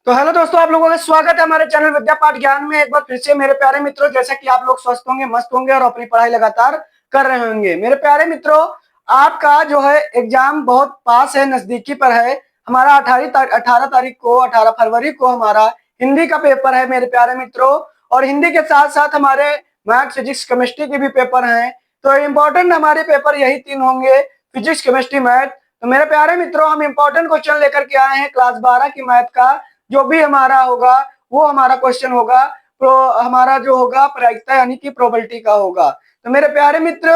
तो हेलो दोस्तों, आप लोगों का स्वागत है हमारे चैनल विद्या पाठ ज्ञान में। एक बार फिर से मेरे प्यारे मित्रों, जैसा कि आप लोग स्वस्थ होंगे, मस्त होंगे और अपनी पढ़ाई लगातार कर रहे होंगे। मेरे प्यारे मित्रों, आपका जो है एग्जाम बहुत पास है, नजदीकी पर है। हमारा 18 तारीख को, 18 फरवरी को हमारा हिंदी का पेपर है मेरे प्यारे मित्रों। और हिंदी के साथ साथ हमारे मैथ, फिजिक्स, केमिस्ट्री के भी पेपर हैं। तो इम्पोर्टेंट हमारे पेपर यही तीन होंगे, फिजिक्स, केमिस्ट्री, मैथ। तो मेरे प्यारे मित्रों, हम इम्पोर्टेंट क्वेश्चन लेकर के आए हैं क्लास 12 की मैथ का। जो भी हमारा होगा वो हमारा क्वेश्चन होगा, तो हमारा जो होगा प्रायिकता यानी कि प्रोबेबिलिटी का होगा। तो मेरे प्यारे मित्र,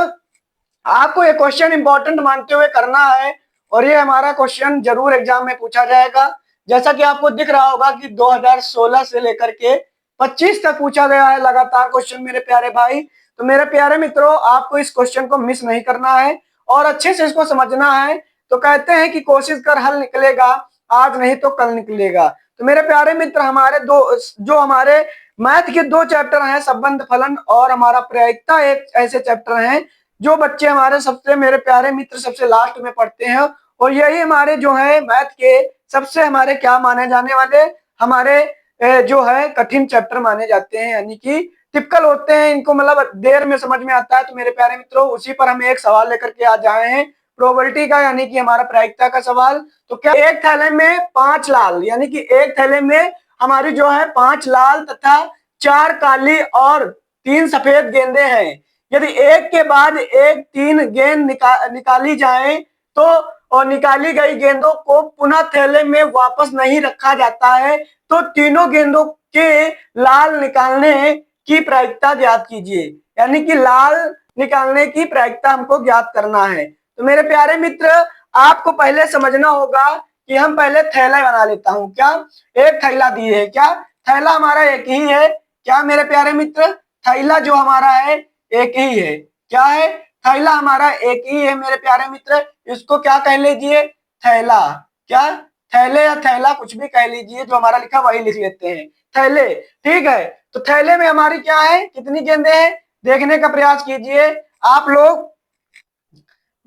आपको ये क्वेश्चन इंपॉर्टेंट मानते हुए करना है और ये हमारा क्वेश्चन जरूर एग्जाम में पूछा जाएगा। जैसा कि आपको दिख रहा होगा कि 2016 से लेकर के 25 तक पूछा गया है लगातार क्वेश्चन मेरे प्यारे भाई। तो मेरे प्यारे मित्रों, आपको इस क्वेश्चन को मिस नहीं करना है और अच्छे से इसको समझना है। तो कहते हैं कि कोशिश कर हल निकलेगा, आज नहीं तो कल निकलेगा। तो मेरे प्यारे मित्र, हमारे मैथ के दो चैप्टर हैं, संबंध फलन और हमारा प्रायिकता, एक ऐसे चैप्टर हैं जो बच्चे हमारे सबसे, मेरे प्यारे मित्र, सबसे लास्ट में पढ़ते हैं। और यही हमारे जो है मैथ के सबसे हमारे क्या माने जाने वाले, हमारे जो है कठिन चैप्टर माने जाते हैं, यानी कि टिपिकल होते हैं। इनको मतलब देर में समझ में आता है। तो मेरे प्यारे मित्रों, उसी पर हम एक सवाल लेकर के आज आए हैं, प्रोबेबिलिटी का, यानी कि हमारा प्रायिकता का सवाल। तो क्या एक थैले में 5 लाल, यानी कि एक थैले में हमारी जो है 5 लाल तथा 4 काली और 3 सफेद गेंदें हैं। यदि एक के बाद एक 3 गेंद निकाली जाए तो, और निकाली गई गेंदों को पुनः थैले में वापस नहीं रखा जाता है, तो तीनों गेंदों के लाल निकालने की प्रायिकता ज्ञात कीजिए। यानी कि लाल निकालने की प्रायिकता हमको ज्ञात करना है। तो मेरे प्यारे मित्र, आपको पहले समझना होगा कि हम पहले थैला बना लेता हूं। क्या एक थैला दिए है? क्या थैला हमारा एक ही है? क्या मेरे प्यारे मित्र, थैला जो हमारा है एक ही है? क्या है? थैला हमारा एक ही है मेरे प्यारे मित्र। इसको क्या कह लीजिए? थैला। क्या? थैले या थैला कुछ भी कह लीजिए, जो हमारा लिखा वही लिख लेते हैं, थैले। ठीक है। तो थैले में हमारी क्या है, कितनी गेंदें हैं? देखने का प्रयास कीजिए आप लोग,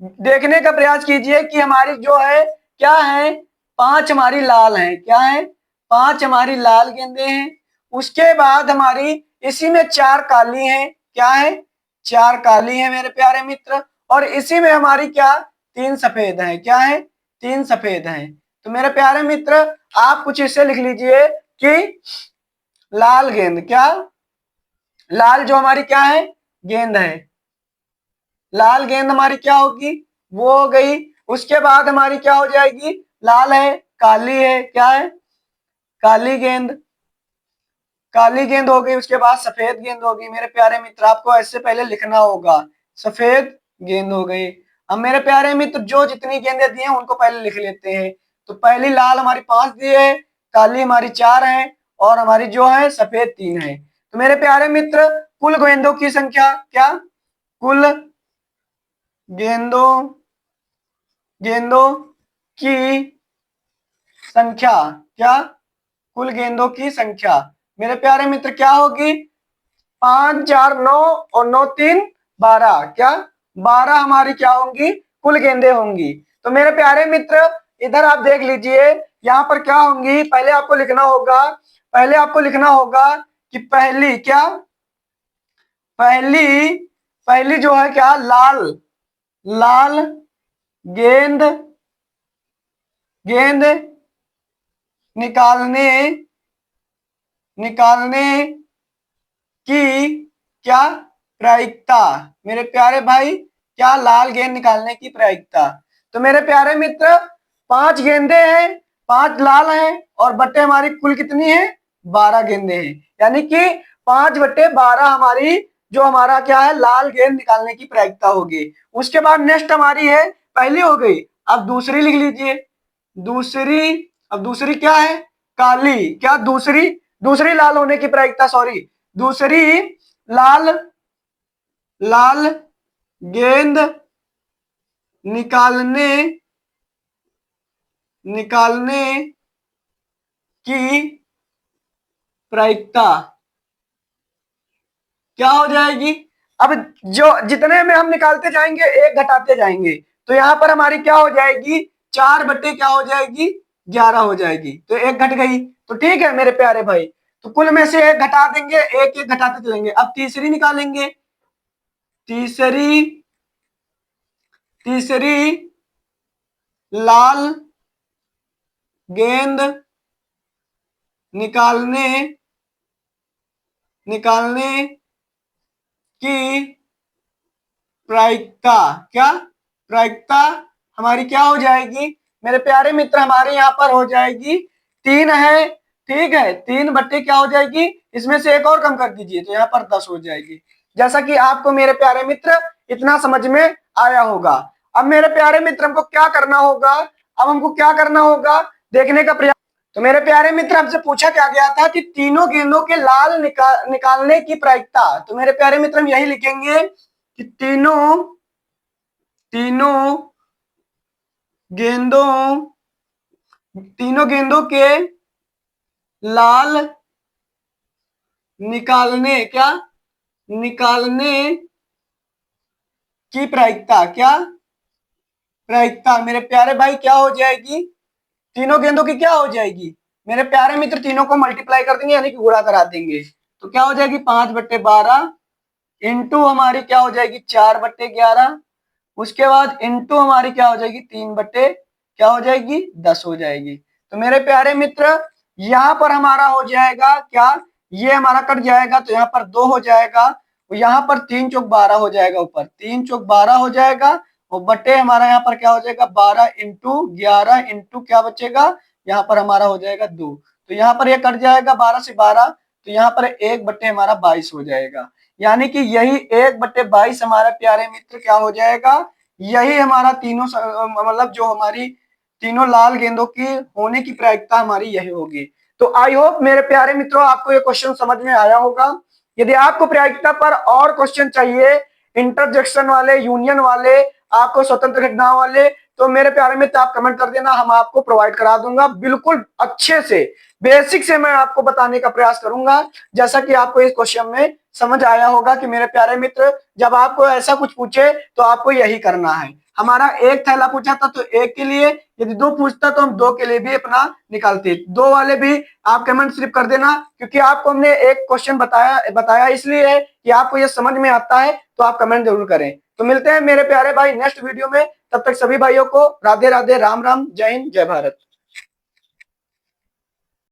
देखने का प्रयास कीजिए कि हमारी जो है क्या है, 5 हमारी लाल है। क्या है? 5 हमारी लाल गेंदें हैं। उसके बाद हमारी इसी में 4 काली हैं। क्या है? 4 काली हैं मेरे प्यारे मित्र। और इसी में हमारी क्या, 3 सफेद हैं। क्या है? 3 सफेद हैं। तो मेरे प्यारे मित्र, आप कुछ इसे लिख लीजिए कि लाल गेंद, क्या लाल जो हमारी क्या है, गेंद है, लाल गेंद हमारी क्या होगी, वो हो गई। उसके बाद हमारी क्या हो जाएगी, लाल है, काली है, क्या है, काली गेंद, काली गेंद हो गई। उसके बाद सफेद गेंद होगी मेरे प्यारे मित्र। आपको ऐसे पहले लिखना होगा, सफेद गेंद हो गई। अब मेरे प्यारे मित्र, जो जितनी गेंदें दी हैं उनको पहले लिख लेते हैं। तो पहली लाल हमारी 5 दी है, काली हमारी 4 है और हमारी जो है सफेद 3 है। तो मेरे प्यारे मित्र, कुल गेंदों की संख्या, क्या कुल गेंदों गेंदों की संख्या, क्या कुल गेंदों की संख्या मेरे प्यारे मित्र क्या होगी, 5 4 9 और 9 3 12। क्या 12 हमारी क्या होंगी, कुल गेंदें होंगी। तो मेरे प्यारे मित्र, इधर आप देख लीजिए, यहाँ पर क्या होंगी, पहले आपको लिखना होगा, पहले आपको लिखना होगा कि पहली, क्या पहली पहली जो है क्या, लाल, लाल गेंद, गेंद निकालने निकालने की क्या प्रायिकता, मेरे प्यारे भाई, क्या लाल गेंद निकालने की प्रायिकता। तो मेरे प्यारे मित्र, 5 गेंदें हैं, 5 लाल हैं और बट्टे हमारी कुल कितनी है, 12 गेंदें हैं। यानी कि 5/12 हमारी जो हमारा क्या है, लाल गेंद निकालने की प्रायिकता होगी। उसके बाद नेक्स्ट हमारी है, पहली हो गई, अब दूसरी लिख लीजिए, दूसरी। अब दूसरी क्या है, काली। क्या दूसरी, दूसरी लाल होने की प्रायिकता, सॉरी, दूसरी लाल, लाल गेंद निकालने निकालने की प्रायिकता क्या हो जाएगी। अब जो जितने में हम निकालते जाएंगे एक घटाते जाएंगे, तो यहां पर हमारी क्या हो जाएगी, 4 बट्टे क्या हो जाएगी, 11 हो जाएगी, तो एक घट गई। तो ठीक है मेरे प्यारे भाई, तो कुल में से एक घटा देंगे, एक एक घटाते चलेंगे। अब तीसरी निकालेंगे। तीसरी तीसरी लाल गेंद निकालने निकालने की प्रायिकता, क्या प्रायिकता हमारी क्या हो जाएगी मेरे प्यारे मित्र, हमारे यहाँ पर हो जाएगी 3 है। ठीक है, 3 बट्टे क्या हो जाएगी, इसमें से एक और कम कर दीजिए तो यहाँ पर 10 हो जाएगी। जैसा कि आपको मेरे प्यारे मित्र इतना समझ में आया होगा। अब मेरे प्यारे मित्र हमको क्या करना होगा, अब हमको क्या करना होगा देखने का प्रयास। तो मेरे प्यारे मित्र हमसे पूछा क्या गया था कि तीनों गेंदों के लाल निकालने की प्रायिकता। तो मेरे प्यारे मित्र हम यही लिखेंगे कि तीनों गेंदों तीनों गेंदों के लाल निकालने की प्रायिकता, क्या प्रायिकता मेरे प्यारे भाई क्या हो जाएगी, तीनों गेंदों की क्या हो जाएगी मेरे प्यारे मित्र, तीनों को मल्टीप्लाई कर देंगे यानी कि गुणा करा देंगे। तो क्या हो जाएगी 5/12 इंटू हमारी क्या हो जाएगी 4/11, उसके बाद इंटू हमारी क्या हो जाएगी 3 बट्टे क्या हो जाएगी 10 हो जाएगी। तो मेरे प्यारे मित्र यहाँ पर हमारा हो जाएगा क्या, ये हमारा कट जाएगा तो यहाँ पर 2 हो जाएगा, यहाँ पर 3 × 4 = 12 हो जाएगा, ऊपर 3 × 4 = 12 हो जाएगा, और बटे हमारा यहाँ पर क्या हो जाएगा 12 × 11 इंटू क्या बचेगा यहाँ पर हमारा हो जाएगा 2। तो यहाँ पर ये कट जाएगा 12 से 12, तो यहाँ पर 1 बटे हमारा 22 हो जाएगा। यानी कि यही 1/22 हमारे प्यारे मित्र क्या हो जाएगा, यही हमारा तीनों मतलब जो हमारी तीनों लाल गेंदों की होने की प्रायिकता हमारी यही होगी। तो आई होप मेरे प्यारे मित्रों आपको ये क्वेश्चन समझ में आया होगा। यदि आपको प्रायिकता पर और क्वेश्चन चाहिए, इंटरजेक्शन वाले, यूनियन वाले, आपको स्वतंत्र घटनाओं वाले, तो मेरे प्यारे मित्र आप कमेंट कर देना, हम आपको प्रोवाइड करा दूंगा बिल्कुल अच्छे से, बेसिक से मैं आपको बताने का प्रयास करूंगा। जैसा कि आपको इस क्वेश्चन में समझ आया होगा कि मेरे प्यारे मित्र जब आपको ऐसा कुछ पूछे तो आपको यही करना है। हमारा एक थैला पूछा था तो एक के लिए, यदि 2 पूछता तो हम 2 के लिए भी अपना निकालते। 2 वाले भी आप कमेंट सिर्फ कर देना, क्योंकि आपको हमने एक क्वेश्चन बताया इसलिए है कि आपको ये समझ में आता है, तो आप कमेंट जरूर करें। तो मिलते हैं मेरे प्यारे भाई नेक्स्ट वीडियो में, तब तक सभी भाइयों को राधे राधे, राम राम, जय हिंद, जय भारत।